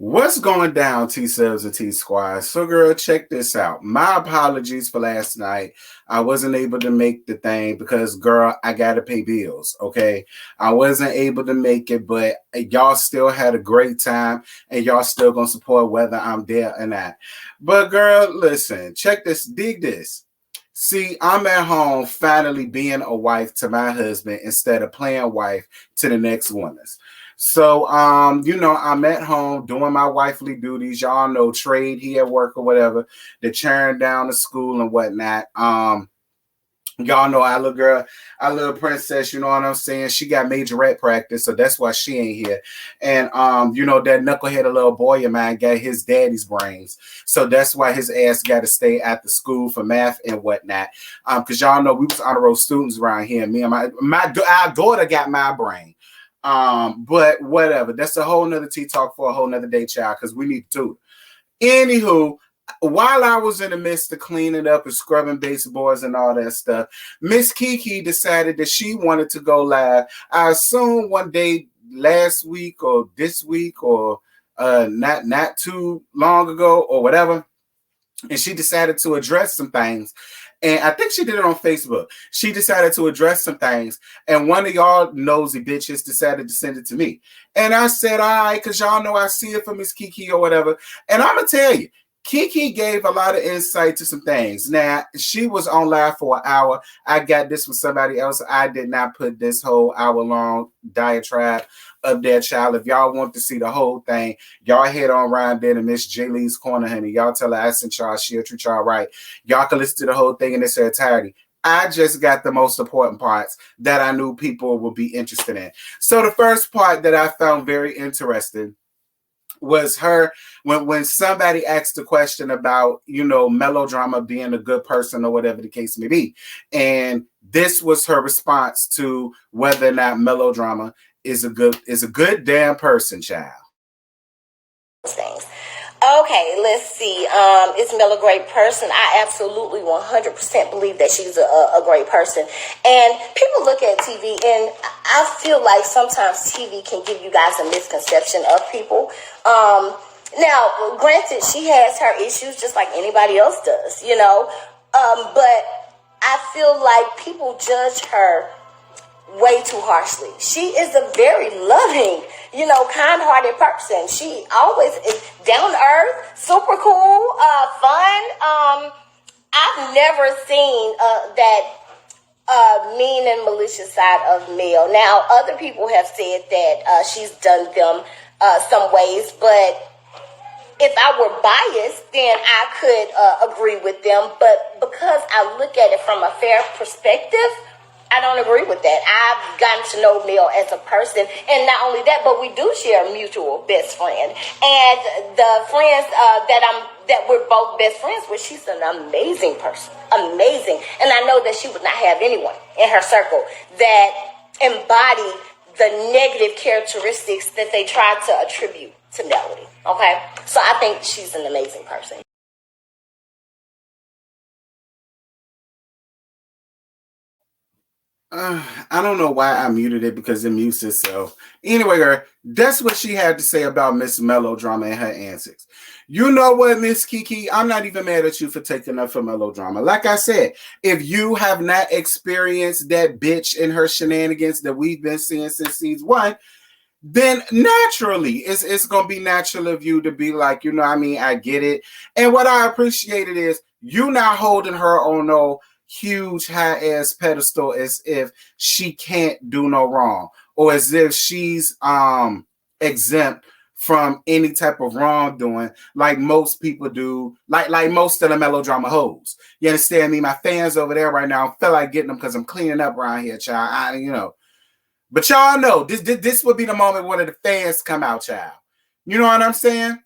What's going down, T Subs and T Squad? So, girl, check this out. My apologies for last night. I wasn't able to make the thing because, girl, I got to pay bills, okay? I wasn't able to make it, but y'all still had a great time and y'all still going to support whether I'm there or not. But, girl, listen, check this, dig this. See, I'm at home finally being a wife to my husband instead of playing wife to the next woman. So, I'm at home doing my wifely duties. Y'all know trade here at work or whatever, the churn down to school and whatnot. Y'all know our little girl, our little princess, you know what I'm saying? She got major rat practice, so that's why she ain't here. And that knuckleheaded little boy of mine got his daddy's brains. So that's why his ass got to stay at the school for math and whatnot. Because y'all know we was honor roll students around here. Me and our daughter got my brain. But whatever. That's a whole nother tea talk for a whole nother day, child, because we need to. Anywho, while I was in the midst of cleaning up and scrubbing baseboards and all that stuff, Miss KeKe decided that she wanted to go live. I assume one day last week or this week or not too long ago or whatever. And she decided to address some things. And I think she did it on Facebook. She decided to address some things. And one of y'all nosy bitches decided to send it to me. And I said, all right, because y'all know I see it from Miss KeKe or whatever. And I'm going to tell you, KeKe gave a lot of insight to some things. Now, she was on live for an hour. I got this from somebody else. I did not put this whole hour-long diatribe up there, child. If y'all want to see the whole thing, y'all head on around there to Miss J. Lee's Corner, honey. Y'all tell her I sent y'all, she'll treat y'all right. Y'all can listen to the whole thing in its entirety. I just got the most important parts that I knew people would be interested in. So the first part that I found very interesting was her when somebody asked a question about, MeloDRAMA being a good person or whatever the case may be. And this was her response to whether or not MeloDRAMA is a good damn person, child. Things. Okay, let's see. Is Mel a great person? I absolutely 100% believe that she's a great person. And people look at TV, and I feel like sometimes TV can give you guys a misconception of people. Now, granted, she has her issues just like anybody else does, but I feel like people judge her way too harshly. She is a very loving, kind-hearted person. She always is down to earth, super cool, fun. I've never seen that mean and malicious side of Mel. Now, other people have said that she's done them some ways, but if I were biased, then I could agree with them. But because I look at it from a fair perspective, I don't agree with that. I've gotten to know Mel as a person, and not only that, but we do share a mutual best friend. And the friends that we're both best friends with, she's an amazing person, amazing. And I know that she would not have anyone in her circle that embody the negative characteristics that they try to attribute to Melody. Okay, so I think she's an amazing person. I don't know why I muted it because it mutes itself. Anyway, girl, that's what she had to say about Miss MeloDRAMA and her antics. You know what, Miss KeKe? I'm not even mad at you for taking up for MeloDRAMA. Like I said, if you have not experienced that bitch and her shenanigans that we've been seeing since season 1, then naturally, it's going to be natural of you to be like, I get it. And what I appreciated is you not holding her on no huge high-ass pedestal as if she can't do no wrong or as if she's exempt from any type of wrongdoing like most people do, like most of the MeloDRAMA hoes. You understand me? My fans over there right now feel like getting them because I'm cleaning up around here, child. But y'all know this would be the moment one of the fans come out, child. You know what I'm saying?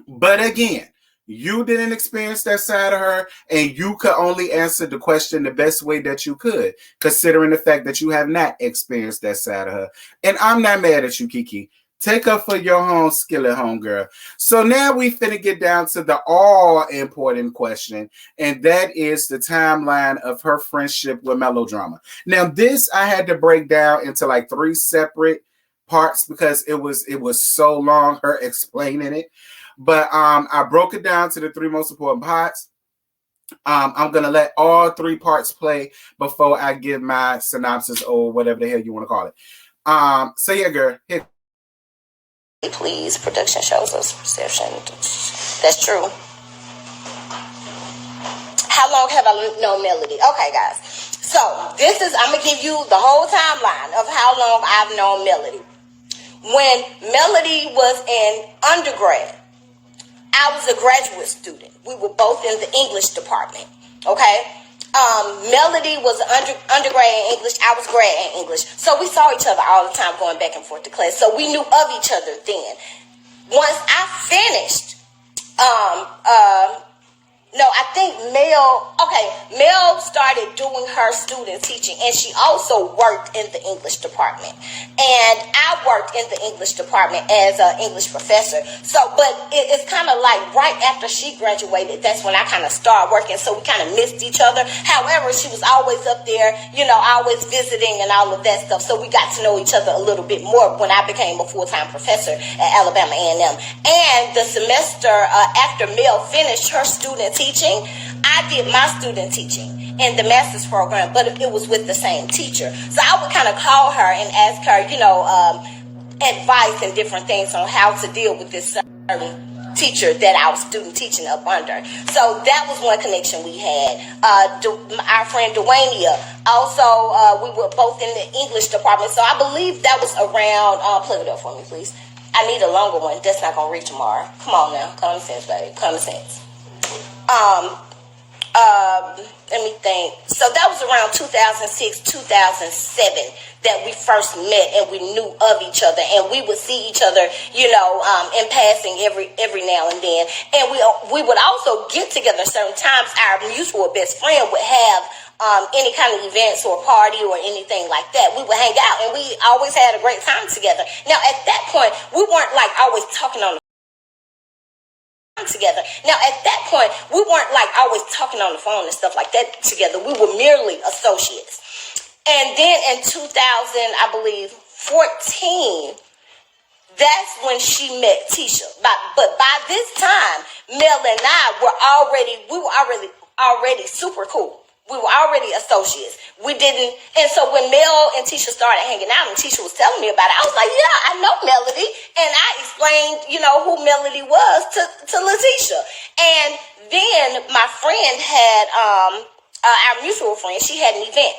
But again, you didn't experience that side of her, and you could only answer the question the best way that you could, considering the fact that you have not experienced that side of her. And I'm not mad at you, KeKe. Take up for your home skillet, homegirl. So now we finna get down to the all-important question, and that is the timeline of her friendship with MeloDRAMA. Now, this I had to break down into like 3 separate parts because it was so long, her explaining it. But I broke it down to the 3 most important parts. I'm going to let all 3 parts play before I give my synopsis or whatever the hell you want to call it. So yeah, girl. Hit. Please, production shows us perception. That's true. How long have I known Melody? Okay, guys. So I'm going to give you the whole timeline of how long I've known Melody. When Melody was in undergrad, I was a graduate student. We were both in the English department. Okay? Melody was undergrad in English. I was grad in English. So we saw each other all the time going back and forth to class. So we knew of each other then. Once I finished, I think Mel started doing her student teaching, and she also worked in the English department. And I worked in the English department as an English professor. So, but it's kind of like right after she graduated, that's when I kind of started working. So we kind of missed each other. However, she was always up there, always visiting and all of that stuff. So we got to know each other a little bit more when I became a full-time professor at Alabama A&M. And the semester after Mel finished her student teaching, I did my student teaching in the master's program, but it was with the same teacher. So I would kind of call her and ask her, advice and different things on how to deal with this certain teacher that I was student teaching up under. So that was one connection we had. Our friend Dwaynia, also, we were both in the English department. So I believe that was around, plug it up for me, please. I need a longer one. That's not going to reach tomorrow. Come on now. Common sense, baby. Common sense. Let me think. So that was around 2006, 2007 that we first met and we knew of each other, and we would see each other, in passing every now and then. And we would also get together certain times. Our mutual best friend would have any kind of events or party or anything like that. We would hang out, and we always had a great time together. Now, at that point, we weren't like always talking on the together. Now, at that point, we weren't like always talking on the phone and stuff like that together. We were merely associates. And then in 2000, I believe, 14, that's when she met Tisha. But by this time, Mel and I were already super cool. We were already associates. We didn't, and so when Mel and Tisha started hanging out and Tisha was telling me about it, I was like, yeah, I know Melody. And I explained, who Melody was to LaTisha. And then my friend had, our mutual friend, she had an event.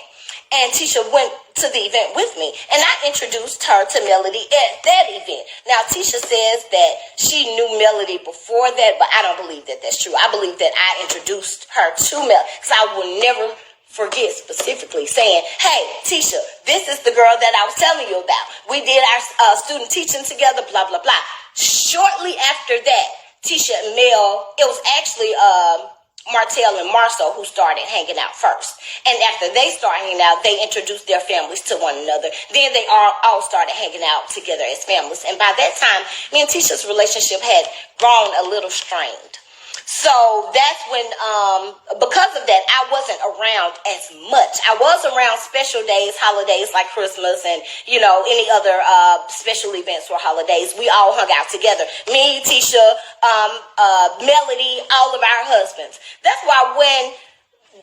And Tisha went to the event with me. And I introduced her to Melody at that event. Now, Tisha says that she knew Melody before that, but I don't believe that that's true. I believe that I introduced her to Melody. Because I will never forget specifically saying, hey, Tisha, this is the girl that I was telling you about. We did our student teaching together, blah, blah, blah. Shortly after that, Tisha and Mel, it was actually Martell and Marsau who started hanging out first. And after they started hanging out, they introduced their families to one another. Then they all started hanging out together as families. And by that time, me and Tisha's relationship had grown a little strained. So that's when, because of that, I wasn't around as much. I was around special days, holidays like Christmas and, any other special events or holidays. We all hung out together. Me, Tisha, Melody, all of our husbands. That's why when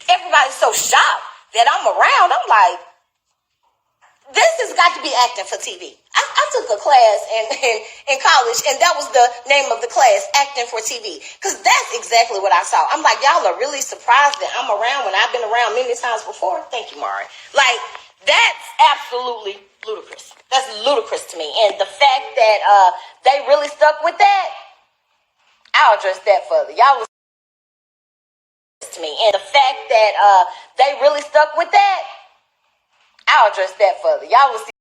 everybody's so shocked that I'm around, I'm like, this has got to be acting for TV. I took a class in college, and that was the name of the class, Acting for TV, because that's exactly what I saw. I'm like, y'all are really surprised that I'm around when I've been around many times before? Thank you, Mari. Like, that's absolutely ludicrous. That's ludicrous to me. And the fact that they really stuck with that, I'll address that further. Y'all was to me. And the fact that they really stuck with that, I'll address that further. Y'all will see.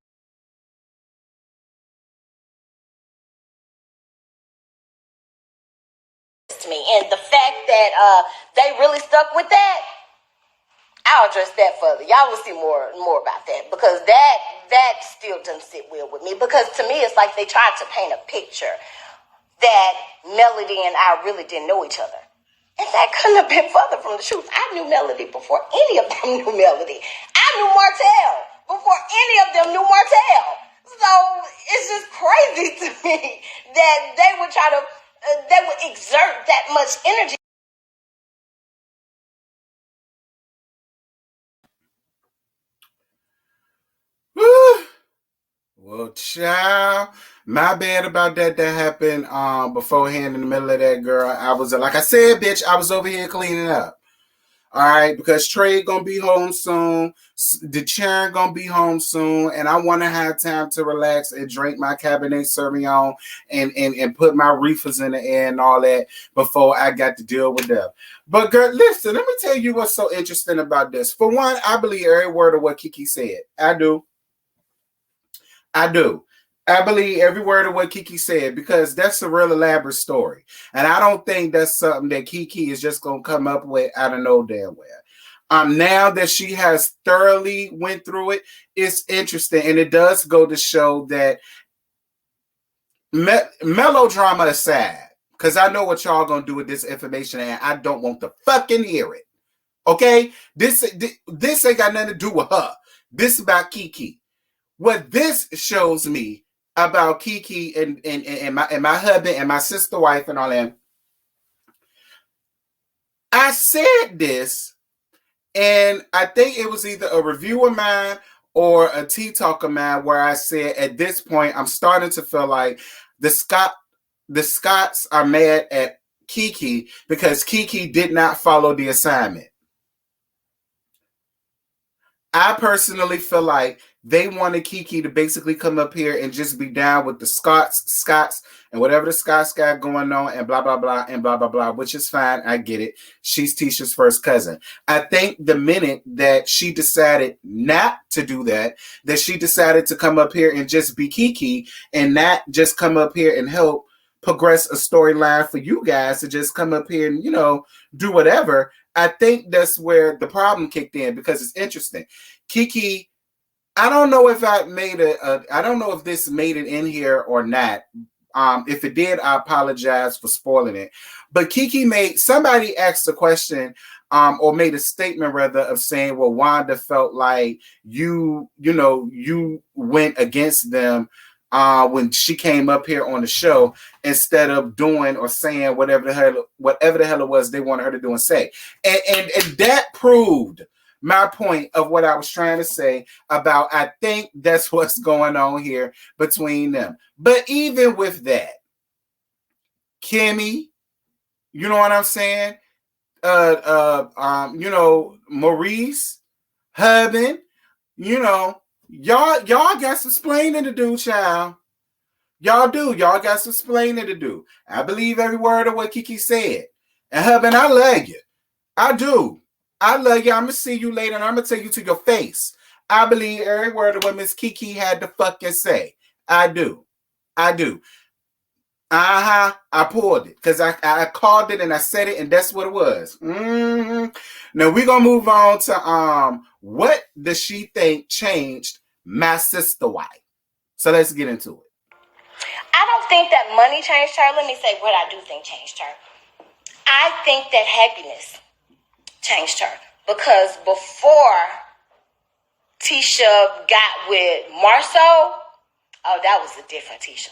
To me. And the fact that they really stuck with that, I'll address that further. Y'all will see more about that, because that still doesn't sit well with me, because to me it's like they tried to paint a picture that Melody and I really didn't know each other. And that couldn't have been further from the truth. I knew Melody before any of them knew Melody. I knew Martell before any of them knew Martell. So it's just crazy to me that they would try to, they would exert that much energy. Well, child, my bad about that. That happened beforehand in the middle of that, girl. I was, like I said, bitch, I was over here cleaning up. All right, because Trey gonna be home soon, the chair gonna be home soon, and I want to have time to relax and drink my Cabernet Sauvignon and put my reefers in the air and all that before I got to deal with them. But girl, listen, let me tell you what's so interesting about this. For one, I believe every word of what KeKe said. I do. I believe every word of what KeKe said because that's a real elaborate story. And I don't think that's something that KeKe is just going to come up with out of no damn where. Now that she has thoroughly went through it, it's interesting. And it does go to show that melodrama aside, because I know what y'all going to do with this information and I don't want to fucking hear it. Okay? This ain't got nothing to do with her. This is about KeKe. What this shows me about KeKe and my husband and my sister wife and all that, I said this, and I think it was either a review of mine or a tea talk of mine where I said at this point I'm starting to feel like the Scots are mad at KeKe because KeKe did not follow the assignment. I personally feel like they wanted KeKe to basically come up here and just be down with the Scots, and whatever the Scots got going on and blah, blah, blah, and blah, blah, blah, which is fine. I get it. She's Tisha's first cousin. I think the minute that she decided not to do that she decided to come up here and just be KeKe and not just come up here and help progress a storyline for you guys to just come up here and, do whatever. I think that's where the problem kicked in because it's interesting. KeKe, I don't know if I don't know if this made it in here or not. If it did, I apologize for spoiling it. But KeKe somebody asked a question or made a statement rather of saying, well, Wanda felt like you went against them when she came up here on the show instead of doing or saying whatever the hell it was they wanted her to do and say. And that proved my point of what I was trying to say about, I think that's what's going on here between them. But even with that, Kimmy, you know what I'm saying? Maurice, Hubin, y'all got some explaining to do, child. Y'all do. Y'all got some explaining to do. I believe every word of what KeKe said. And Hubin, I love you. I do. I love you. I'm going to see you later and I'm going to tell you to your face. I believe every word of what Miss KeKe had to fucking say. I do. I pulled it because I called it and I said it and that's what it was. Mm-hmm. Now we're going to move on to what does she think changed my sister wife? So let's get into it. I don't think that money changed her. Let me say what I do think changed her. I think that happiness changed her because before Tisha got with Marsau, that was a different Tisha.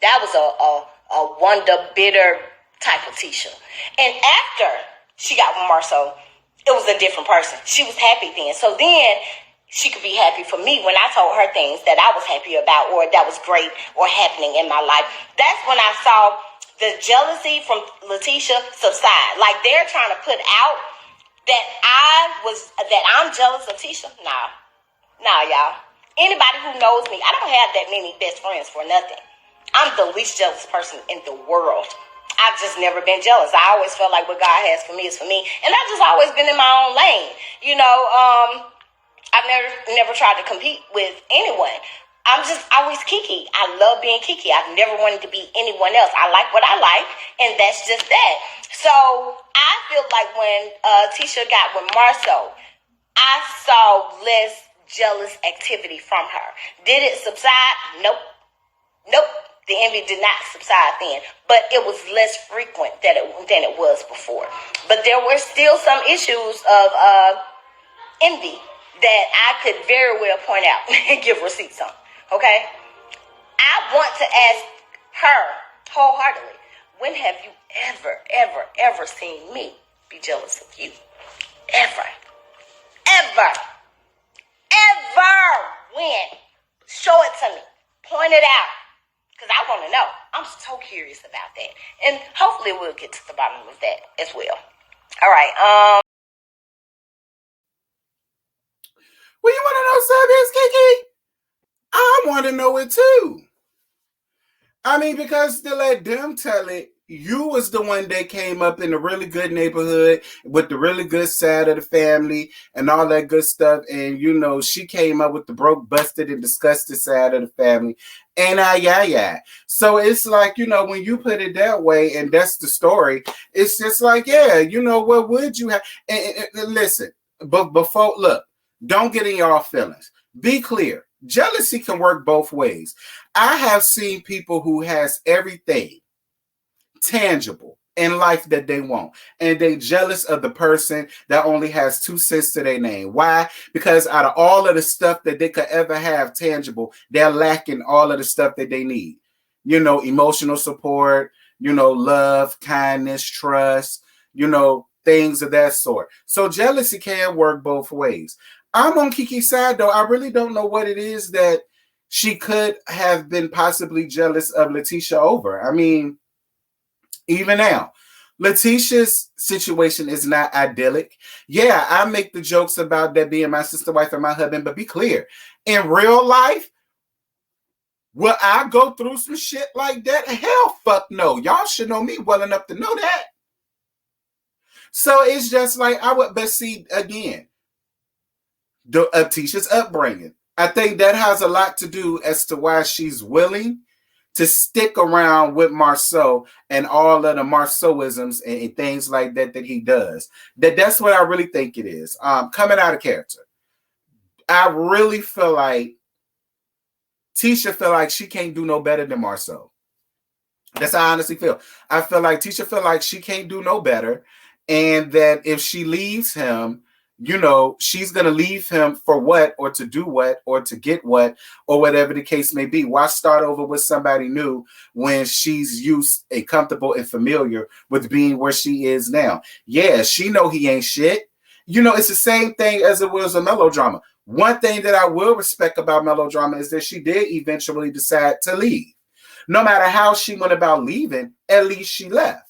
That was a wonder bitter type of Tisha. And after she got with Marsau, it was a different person. She was happy then. So then she could be happy for me when I told her things that I was happy about or that was great or happening in my life. That's when I saw the jealousy from LaTisha subside. Like they're trying to put out that I'm jealous of Tisha. Nah, y'all. Anybody who knows me, I don't have that many best friends for nothing. I'm the least jealous person in the world. I've just never been jealous. I always felt like what God has for me is for me. And I've just always been in my own lane. I've never tried to compete with anyone. I'm just always KeKe. I love being KeKe. I've never wanted to be anyone else. I like what I like, and that's just that. So I feel like when Tisha got with Marsau, I saw less jealous activity from her. Did it subside? Nope. The envy did not subside then, but it was less frequent than it was before. But there were still some issues of envy that I could very well point out and give receipts on. Okay? want to ask her wholeheartedly, when have you ever seen me be jealous of you? Ever. When? Show it to me. Point it out. Because I want to know. I'm so curious about that. And hopefully we'll get to the bottom of that as well. All right. Well, you want to know something, KeKe? I want to know it too. I mean, because to let them tell it, you was the one that came up in a really good neighborhood with the really good side of the family and all that good stuff. And, you know, she came up with the broke, busted, and disgusted side of the family. And So it's like, you know, when you put it that way, and that's the story, it's just like, yeah, you know, what would you have? And listen, but before, look, don't get in y'all feelings. Be clear. Jealousy can work both ways. I have seen people who has everything tangible in life that they want, and they jealous of the person that only has 2 cents to their name. Why? Because out of all of the stuff that they could ever have tangible, they're lacking all of the stuff that they need. You know, emotional support, you know, love, kindness, trust, you know, things of that sort. So jealousy can work both ways. I'm on KeKe's side, though. I really don't know what it is that she could have been possibly jealous of LaTisha over. I mean, even now, LaTisha's situation is not idyllic. Yeah, I make the jokes about that being my sister, wife, and my husband, but be clear. In real life, will I go through some shit like that? Hell, fuck no. Y'all should know me well enough to know that. So it's just like, but see, again, Tisha's upbringing. I think that has a lot to do as to why she's willing to stick around with Marsau and all of the Marsauisms and things like that he does. That's what I really think it is. Coming out of character, I really feel like Tisha feel like she can't do no better than Marsau. That's how I honestly feel. I feel like Tisha feel like she can't do no better, and that if she leaves him, you know, she's going to leave him for what, or to do what, or to get what, or whatever the case may be. Why start over with somebody new when she's used and comfortable and familiar with being where she is now? Yeah, she know he ain't shit. You know, it's the same thing as it was a MeloDRAMA. One thing that I will respect about MeloDRAMA is that she did eventually decide to leave. No matter how she went about leaving, at least she left.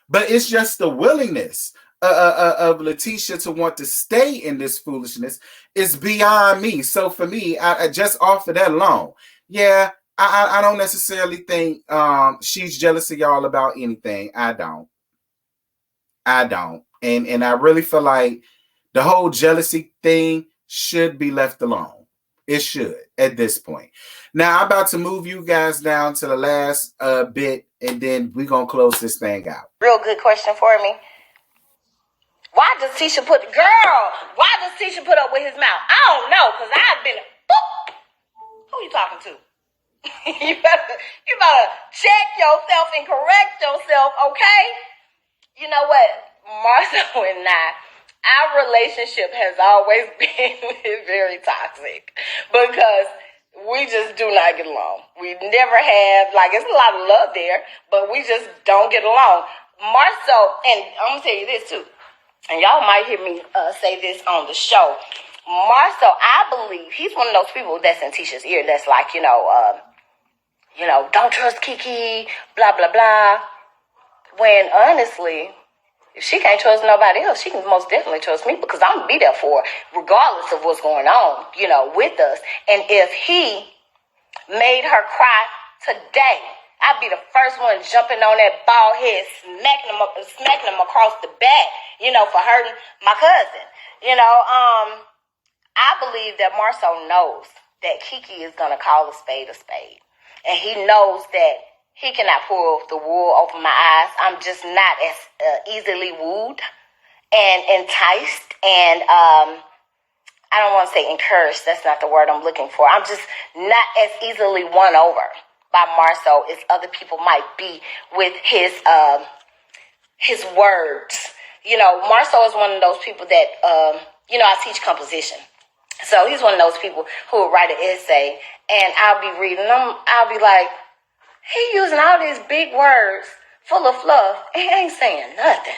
But it's just the willingness of LaTisha to want to stay in this foolishness is beyond me. So for me, I just off of that alone, yeah, I don't necessarily think she's jealous of y'all about anything. I don't. And I really feel like the whole jealousy thing should be left alone. It should at this point. Now I'm about to move you guys down to the last bit, and then we're gonna close this thing out. Real good question for me. Why does Tisha put up with his mouth? I don't know, because I've been, boop. Who you talking to? you better check yourself and correct yourself, okay? You know what? Marsau and our relationship has always been very toxic because we just do not get along. We never have, it's a lot of love there, but we just don't get along. Marsau, and I'm going to tell you this too, and y'all might hear me say this on the show. Marsau, I believe, he's one of those people that's in Tisha's ear that's like, don't trust KeKe, blah, blah, blah. When honestly, if she can't trust nobody else, she can most definitely trust me because I'm going to be there for her, regardless of what's going on, with us. And if he made her cry today, I'd be the first one jumping on that bald head, smacking him across the back, for hurting my cousin. I believe that Marsau knows that KeKe is going to call a spade a spade. And he knows that he cannot pull the wool over my eyes. I'm just not as easily wooed and enticed. And I don't want to say encouraged. That's not the word I'm looking for. I'm just not as easily won over by Marsau as other people might be with his words. Marsau is one of those people that, I teach composition. So he's one of those people who will write an essay, and I'll be reading them. I'll be like, he using all these big words full of fluff, and he ain't saying nothing.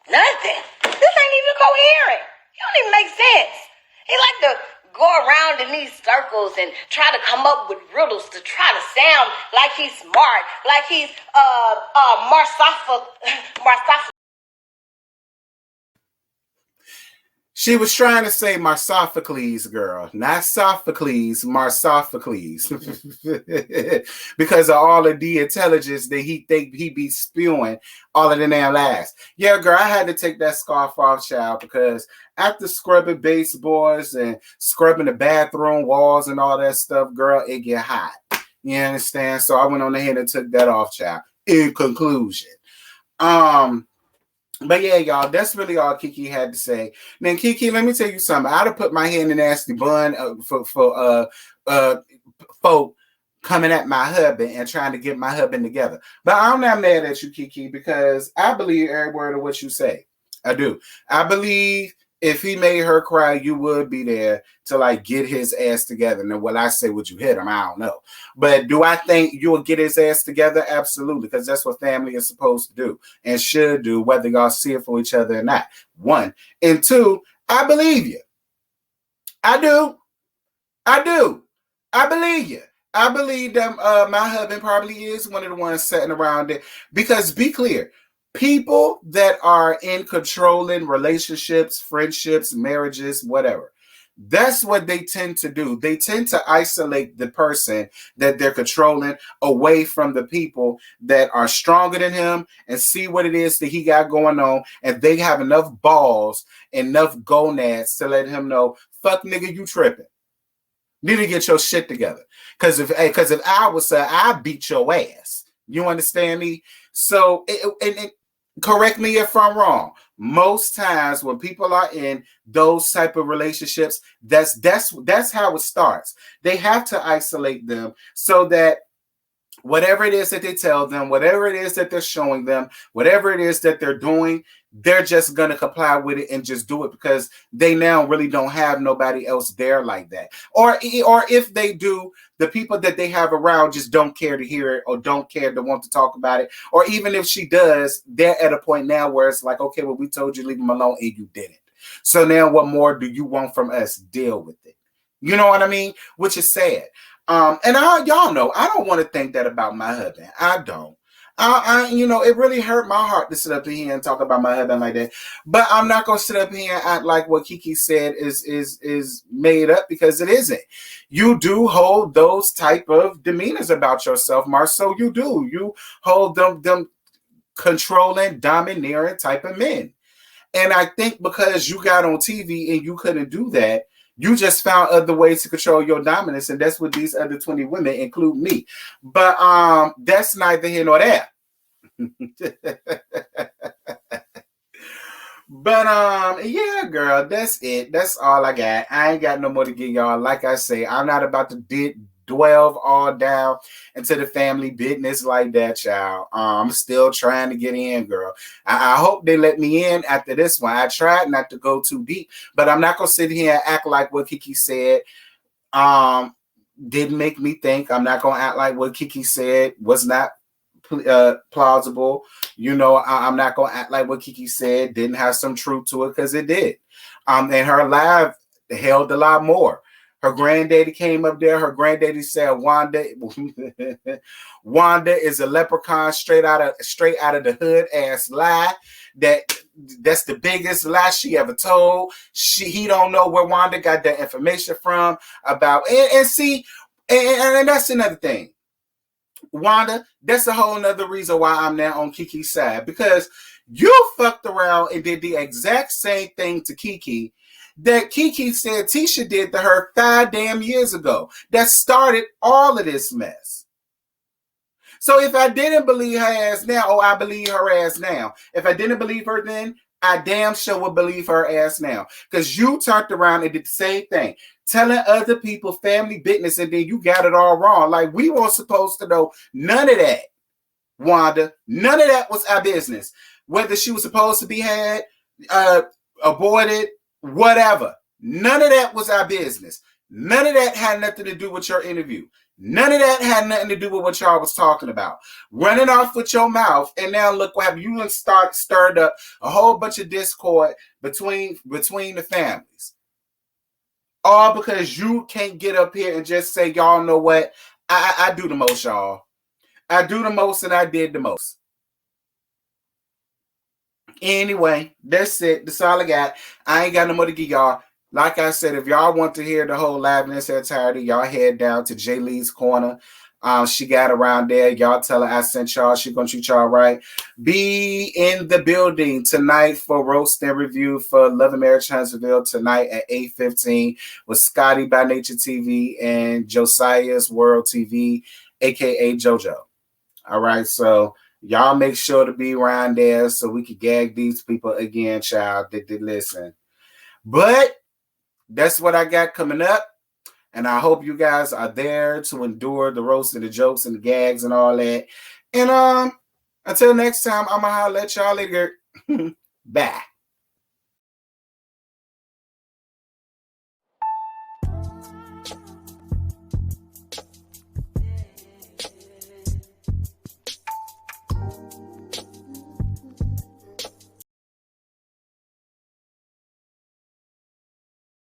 Nothing. This ain't even coherent. It don't even make sense. He like to go around in these circles and try to come up with riddles to try to sound like he's smart, like he's Marsau. She was trying to say Marsophocles, girl, not Sophocles, Marsophocles, because of all of the intelligence that he think he be spewing all of the damn lies. Yeah, girl, I had to take that scarf off, child, because after scrubbing baseboards and scrubbing the bathroom walls and all that stuff, girl, it get hot. You understand? So I went on ahead and took that off, child. In conclusion, but yeah, y'all, that's really all KeKe had to say. Then KeKe, let me tell you something. I'd have put my hand in nasty bun for folk coming at my husband and trying to get my husband together. But I'm not mad at you, KeKe, because I believe every word of what you say. I do. I believe if he made her cry, you would be there to like get his ass together. Now, will I say would you hit him? I don't know. But do I think you will get his ass together? Absolutely, because that's what family is supposed to do and should do, whether y'all see it for each other or not. One. And two, I believe you. I do. I do. I believe you. I believe that my husband probably is one of the ones sitting around it. Because be clear, people that are in controlling relationships, friendships, marriages, whatever, that's what they tend to do. They tend to isolate the person that they're controlling away from the people that are stronger than him and see what it is that he got going on. And they have enough balls, enough gonads to let him know, fuck nigga, you tripping. Need to get your shit together. Because if I was I beat your ass. You understand me? So, correct me if I'm wrong. Most times when people are in those type of relationships, that's how it starts. They have to isolate them so that whatever it is that they tell them, whatever it is that they're showing them, whatever it is that they're doing, they're just going to comply with it and just do it because they now really don't have nobody else there like that. Or if they do, the people that they have around just don't care to hear it or don't care to want to talk about it. Or even if she does, they're at a point now where it's like, okay, well, we told you leave them alone and you didn't. So now what more do you want from us? Deal with it. You know what I mean? Which is sad. And y'all know, I don't want to think that about my husband. I don't. It really hurt my heart to sit up here and talk about my husband like that. But I'm not gonna sit up here and act like what KeKe said is made up, because it isn't. You do hold those type of demeanors about yourself, Marsau. You do. You hold them controlling, domineering type of men. And I think because you got on TV and you couldn't do that, you just found other ways to control your dominance, and that's what these other 20 women, include me. But that's neither here nor there. But yeah, girl, that's it. That's all I got. I ain't got no more to give y'all. Like I say, I'm not about to delve all down into the family business like that, child. I'm still trying to get in, girl. I hope they let me in after this one. I tried not to go too deep, but I'm not gonna sit here and act like what KeKe said didn't make me think. I'm not gonna act like what KeKe said was not plausible. I'm not gonna act like what KeKe said didn't have some truth to it, because it did. And her live held a lot more. Her granddaddy came up there. Her granddaddy said Wanda is a leprechaun straight out of the hood ass lie. That's the biggest lie she ever told. He don't know where Wanda got that information from about. And see, and that's another thing. Wanda, that's a whole nother reason why I'm now on KeKe's side, because you fucked around and did the exact same thing to KeKe that KeKe said Tisha did to her 5 damn years ago. That started all of this mess. So if I didn't believe her ass now, I believe her ass now. If I didn't believe her then, I damn sure would believe her ass now. Because you turned around and did the same thing, telling other people family business, and then you got it all wrong. Like, we weren't supposed to know none of that, Wanda. None of that was our business. Whether she was supposed to be had, aborted, whatever. None of that was our business. None of that had nothing to do with your interview. None of that had nothing to do with what y'all was talking about. Running off with your mouth, and now look what happened. You stirred up a whole bunch of discord between the families. All because you can't get up here and just say, y'all know what? I do the most, y'all. I do the most and I did the most. Anyway, that's it. That's all I got. I ain't got no more to give y'all. Like I said, if y'all want to hear the whole live in its entirety, y'all head down to J Lee's Corner. She got around there. Y'all tell her I sent y'all. She gonna treat y'all right. Be in the building tonight for roast and review for Love and Marriage Huntsville tonight at 8:15 with Scotty by Nature TV and Josiah's World TV, aka JoJo. All right, so y'all make sure to be around there so we can gag these people again, child. That listen. But that's what I got coming up. And I hope you guys are there to endure the roast and the jokes and the gags and all that. And until next time, I'm gonna holler at y'all later. Bye.